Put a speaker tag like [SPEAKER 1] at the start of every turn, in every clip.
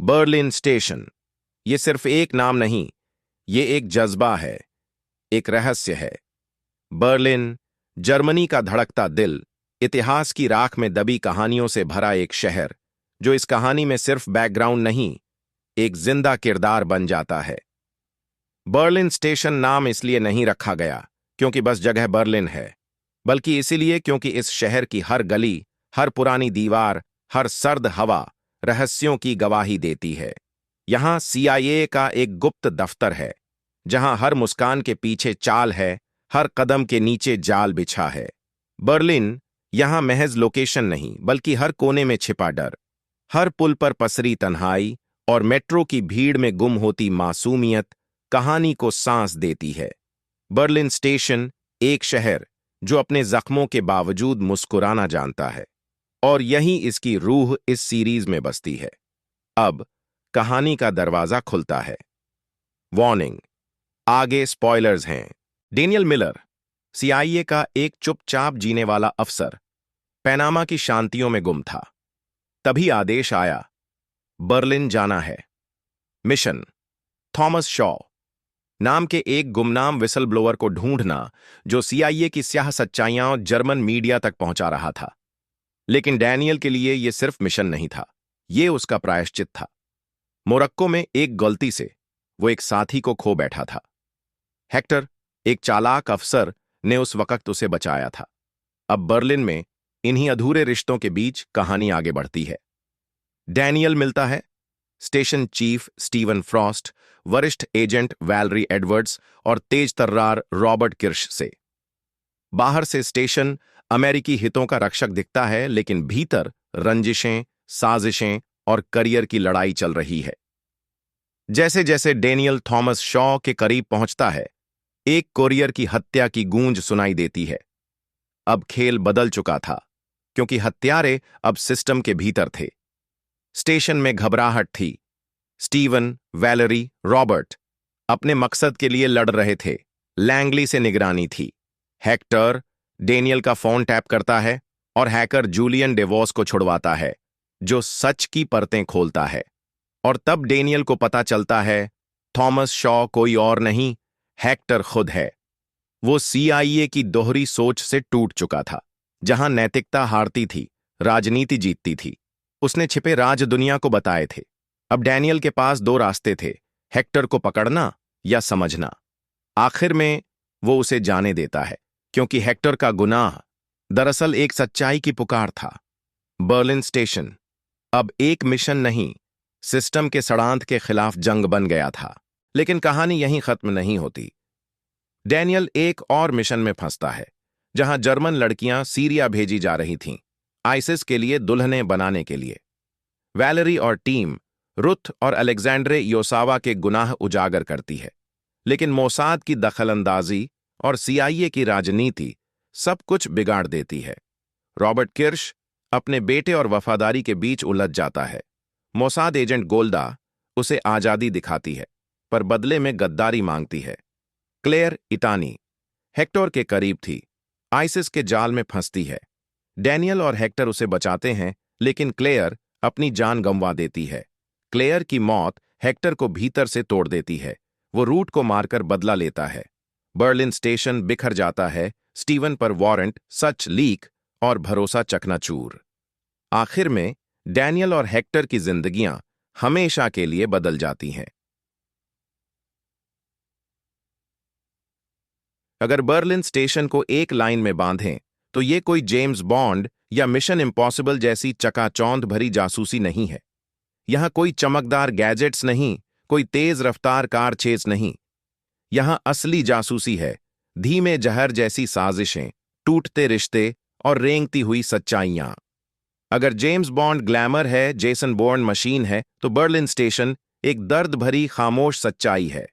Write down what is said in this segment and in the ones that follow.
[SPEAKER 1] Berlin station. ये सिर्फ एक नाम नहीं, ये एक जज्बा है, एक रहस्य है। बर्लिन, जर्मनी का धड़कता दिल, इतिहास की राख में दबी कहानियों से भरा एक शहर, जो इस कहानी में सिर्फ बैकग्राउंड नहीं, एक जिंदा किरदार बन जाता है। बर्लिन स्टेशन नाम इसलिए नहीं रखा गया क्योंकि बस जगह बर्लिन है, बल्कि इसीलिए क्योंकि इस शहर की हर गली, हर पुरानी दीवार, हर सर्द हवा रहस्यों की गवाही देती है। यहां CIA का एक गुप्त दफ्तर है, जहां हर मुस्कान के पीछे चाल है, हर कदम के नीचे जाल बिछा है। बर्लिन यहां महज लोकेशन नहीं, बल्कि हर कोने में छिपा डर, हर पुल पर पसरी तन्हाई और मेट्रो की भीड़ में गुम होती मासूमियत कहानी को सांस देती है। बर्लिन स्टेशन, एक शहर जो अपने जख्मों के बावजूद मुस्कुराना जानता है, और यही इसकी रूह इस सीरीज में बसती है। अब कहानी का दरवाजा खुलता है। वार्निंग, आगे स्पॉयलर्स हैं। डेनियल मिलर, CIA का एक चुपचाप जीने वाला अफसर, पैनामा की शांतियों में गुम था। तभी आदेश आया, बर्लिन जाना है। मिशन, थॉमस शॉ नाम के एक गुमनाम विसल ब्लोअर को ढूंढना, जो CIA की स्याह सच्चाइयां जर्मन मीडिया तक पहुंचा रहा था। लेकिन डैनियल के लिए यह सिर्फ मिशन नहीं था, यह उसका प्रायश्चित था। मोरक्को में एक गलती से वो एक साथी को खो बैठा था। हेक्टर, एक चालाक अफसर, ने उस वक्त उसे बचाया था। अब बर्लिन में इन्हीं अधूरे रिश्तों के बीच कहानी आगे बढ़ती है। डैनियल मिलता है स्टेशन चीफ स्टीवन फ्रॉस्ट, वरिष्ठ एजेंट वैलरी एडवर्ड्स और तेज तर्रार रॉबर्ट किर्श से। बाहर से स्टेशन अमेरिकी हितों का रक्षक दिखता है, लेकिन भीतर रंजिशें, साजिशें और करियर की लड़ाई चल रही है। जैसे जैसे डेनियल थॉमस शॉ के करीब पहुंचता है, एक कोरियर की हत्या की गूंज सुनाई देती है। अब खेल बदल चुका था, क्योंकि हत्यारे अब सिस्टम के भीतर थे। स्टेशन में घबराहट थी। स्टीवन, वैलरी, रॉबर्ट अपने मकसद के लिए लड़ रहे थे। लैंगली से निगरानी थी। हेक्टर डेनियल का फोन टैप करता है और हैकर जूलियन डेवॉस को छुड़वाता है, जो सच की परतें खोलता है। और तब डेनियल को पता चलता है, थॉमस शॉ कोई और नहीं, हेक्टर खुद है। वो CIA की दोहरी सोच से टूट चुका था। जहां नैतिकता हारती थी, राजनीति जीतती थी। उसने छिपे राज दुनिया को बताए थे। अब डैनियल के पास दो रास्ते थे, हेक्टर को पकड़ना या समझना। आखिर में वो उसे जाने देता है, क्योंकि हेक्टर का गुनाह दरअसल एक सच्चाई की पुकार था। बर्लिन स्टेशन अब एक मिशन नहीं, सिस्टम के षड्यंत्र के खिलाफ जंग बन गया था। लेकिन कहानी यहीं खत्म नहीं होती। डैनियल एक और मिशन में फंसता है, जहां जर्मन लड़कियां सीरिया भेजी जा रही थीं, आइसिस के लिए दुल्हनें बनाने के लिए। वैलेरी और टीम रुथ और अलेक्जेंड्रे योसावा के गुनाह उजागर करती है, लेकिन मोसाद की दखलंदाजी और CIA की राजनीति सब कुछ बिगाड़ देती है। रॉबर्ट किर्श अपने बेटे और वफादारी के बीच उलझ जाता है। मोसाद एजेंट गोल्डा उसे आजादी दिखाती है, पर बदले में गद्दारी मांगती है। क्लेयर इटानी हेक्टर के करीब थी, आइसिस के जाल में फंसती है। डैनियल और हेक्टर उसे बचाते हैं, लेकिन क्लेयर अपनी जान गंवा देती है। क्लेयर की मौत हेक्टर को भीतर से तोड़ देती है। वो रूट को मारकर बदला लेता है। बर्लिन स्टेशन बिखर जाता है। स्टीवन पर वारंट, सच लीक और भरोसा चकनाचूर। आखिर में डैनियल और हेक्टर की जिंदगियां हमेशा के लिए बदल जाती हैं। अगर बर्लिन स्टेशन को एक लाइन में बांधें, तो ये कोई जेम्स बॉन्ड या मिशन इम्पॉसिबल जैसी चकाचौंध भरी जासूसी नहीं है। यहां कोई चमकदार गैजेट्स नहीं, कोई तेज रफ्तार कार चेज नहीं। यहां असली जासूसी है, धीमे जहर जैसी साजिशें, टूटते रिश्ते और रेंगती हुई सच्चाइयां। अगर जेम्स बॉन्ड ग्लैमर है, जेसन बोर्न मशीन है, तो बर्लिन स्टेशन एक दर्द भरी खामोश सच्चाई है।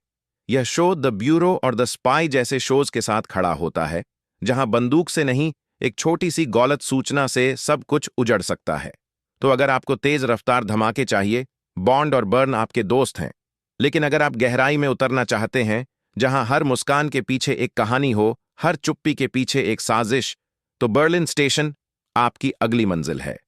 [SPEAKER 1] यह शो द ब्यूरो और द स्पाई जैसे शोज के साथ खड़ा होता है, जहां बंदूक से नहीं, एक छोटी सी गलत सूचना से सब कुछ उजड़ सकता है। तो अगर आपको तेज रफ्तार धमाके चाहिए, बॉन्ड और बर्न आपके दोस्त हैं। लेकिन अगर आप गहराई में उतरना चाहते हैं, जहां हर मुस्कान के पीछे एक कहानी हो, हर चुप्पी के पीछे एक साजिश, तो बर्लिन स्टेशन आपकी अगली मंजिल है।